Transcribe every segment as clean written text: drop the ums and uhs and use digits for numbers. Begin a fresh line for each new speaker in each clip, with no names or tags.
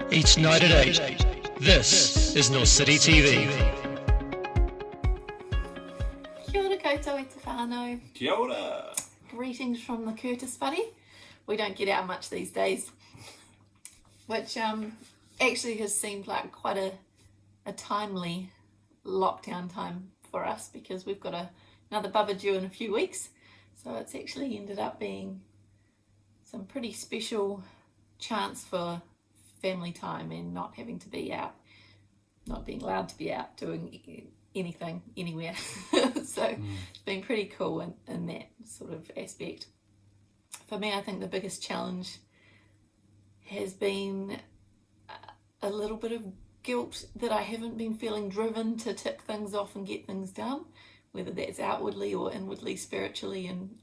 Each night at 8. This is North City TV.
Kia ora koutou e te whānau.
Kia ora.
Greetings from the Curtis buddy. We don't get out much these days, which actually has seemed like quite a timely lockdown time for us, because we've got another bubba due in a few weeks. So it's actually ended up being some pretty special chance for family time and not having to be out, not being allowed to be out doing anything anywhere. So it's been pretty cool in that sort of aspect. For me, I think the biggest challenge has been a little bit of guilt that I haven't been feeling driven to tick things off and get things done, whether that's outwardly or inwardly, spiritually, and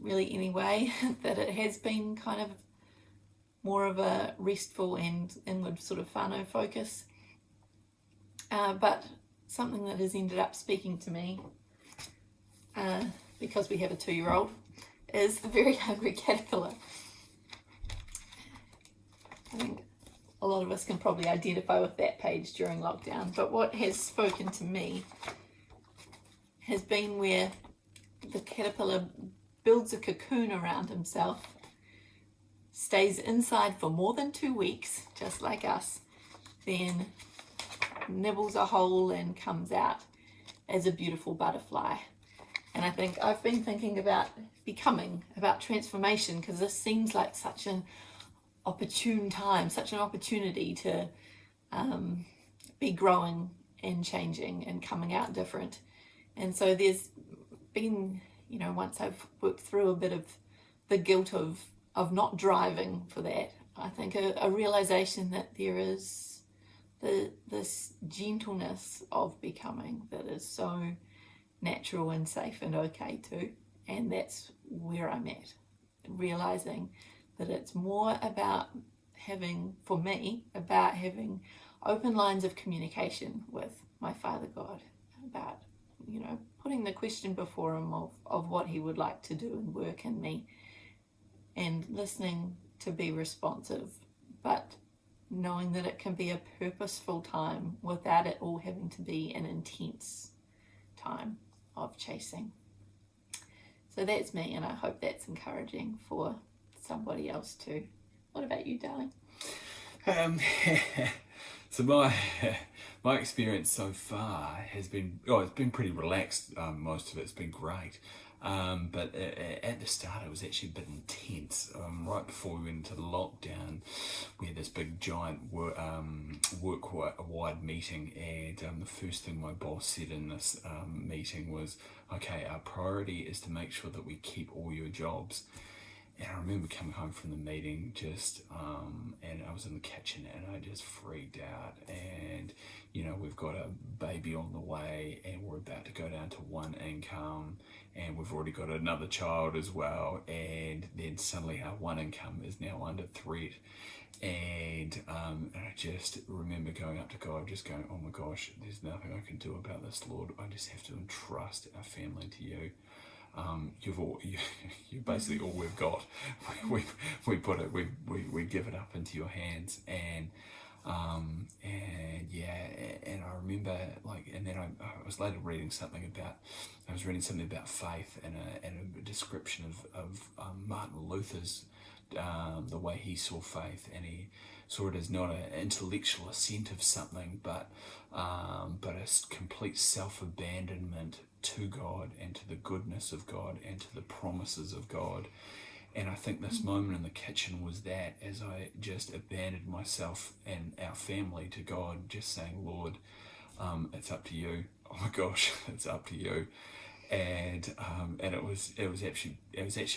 really any way, that it has been kind of more of a restful and inward sort of whānau focus. But something that has ended up speaking to me, because we have a 2-year-old, is the very hungry caterpillar. I think a lot of us can probably identify with that page during lockdown, but what has spoken to me has been where the caterpillar builds a cocoon around himself, stays inside for more than 2 weeks, just like us, then nibbles a hole and comes out as a beautiful butterfly. And I think I've been thinking about transformation, because this seems like such an opportune time, such an opportunity to be growing and changing and coming out different. And so there's been, once I've worked through a bit of the guilt of not driving for that, I think a realization that there is this gentleness of becoming that is so natural and safe and okay too. And that's where I'm at, realizing that it's more about having open lines of communication with my Father God, about, putting the question before him of what he would like to do and work in me, and listening to be responsive, but knowing that it can be a purposeful time without it all having to be an intense time of chasing. So that's me, and I hope that's encouraging for somebody else too. What about you, darling?
So my experience so far has been, it's been pretty relaxed. Most of it's been great. But at the start it was actually a bit intense. Right before we went into the lockdown, we had this big giant work-wide meeting, and the first thing my boss said in this meeting was, okay, our priority is to make sure that we keep all your jobs. And I remember coming home from the meeting and I was in the kitchen and I just freaked out. And, we've got a baby on the way and we're about to go down to one income, and we've already got another child as well. And then suddenly our one income is now under threat. And I just remember going up to God, just going, oh my gosh, there's nothing I can do about this, Lord. I just have to entrust our family to you. You're basically all we've got. We put it, we give it up into your hands, and I remember and then I was later reading something about faith and a description of Martin Luther's the way he saw faith, and he saw it as not an intellectual assent of something, but a complete self-abandonment to God and to the goodness of God and to the promises of God. And I think this moment in the kitchen was that, as I just abandoned myself and our family to God, just saying, Lord, it's up to you. Oh my gosh, it's up to you. And it was actually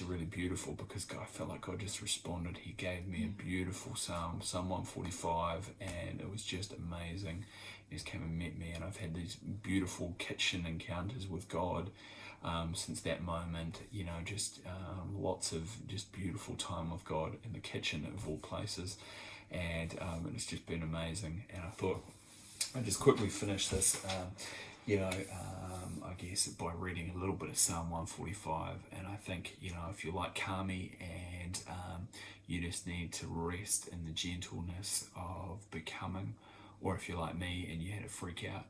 really beautiful, because I felt like God just responded. He gave me a beautiful Psalm 145, and it was just amazing. He just came and met me, and I've had these beautiful kitchen encounters with God since that moment. Lots of just beautiful time with God in the kitchen of all places, and it's just been amazing. And I thought I'd just quickly finish this I guess by reading a little bit of Psalm 145, and I think, if you're like Carmi and you just need to rest in the gentleness of becoming, or if you're like me and you had a freak out,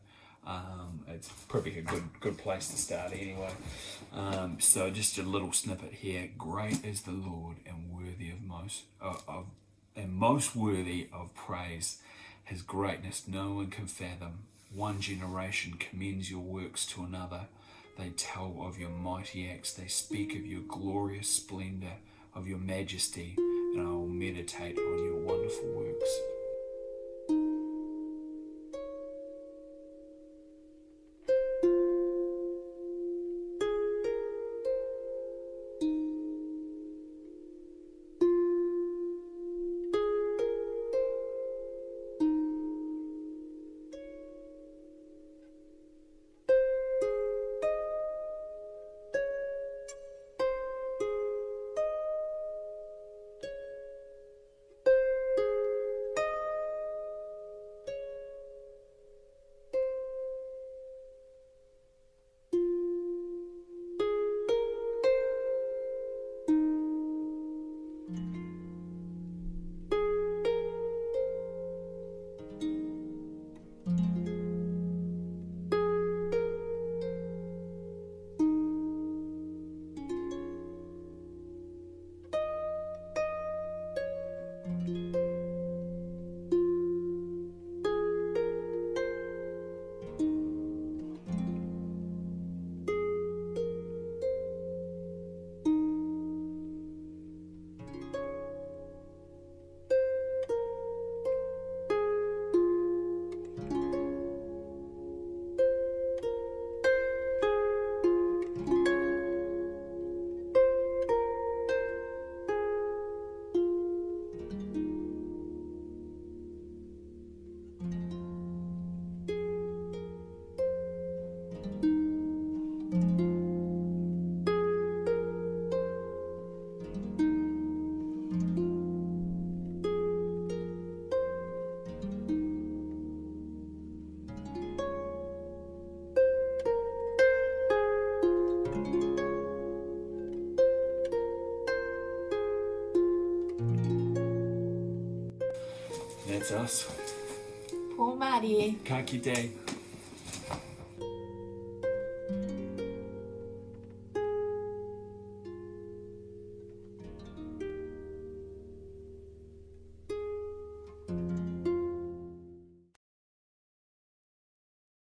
it's probably a good place to start anyway. So just a little snippet here. Great is the Lord and worthy most worthy of praise. His greatness no one can fathom. One generation commends your works to another. They tell of your mighty acts. They speak of your glorious splendor, of your majesty, and I will meditate on your wonderful works. That's us.
Poor Marty.
Ka kite.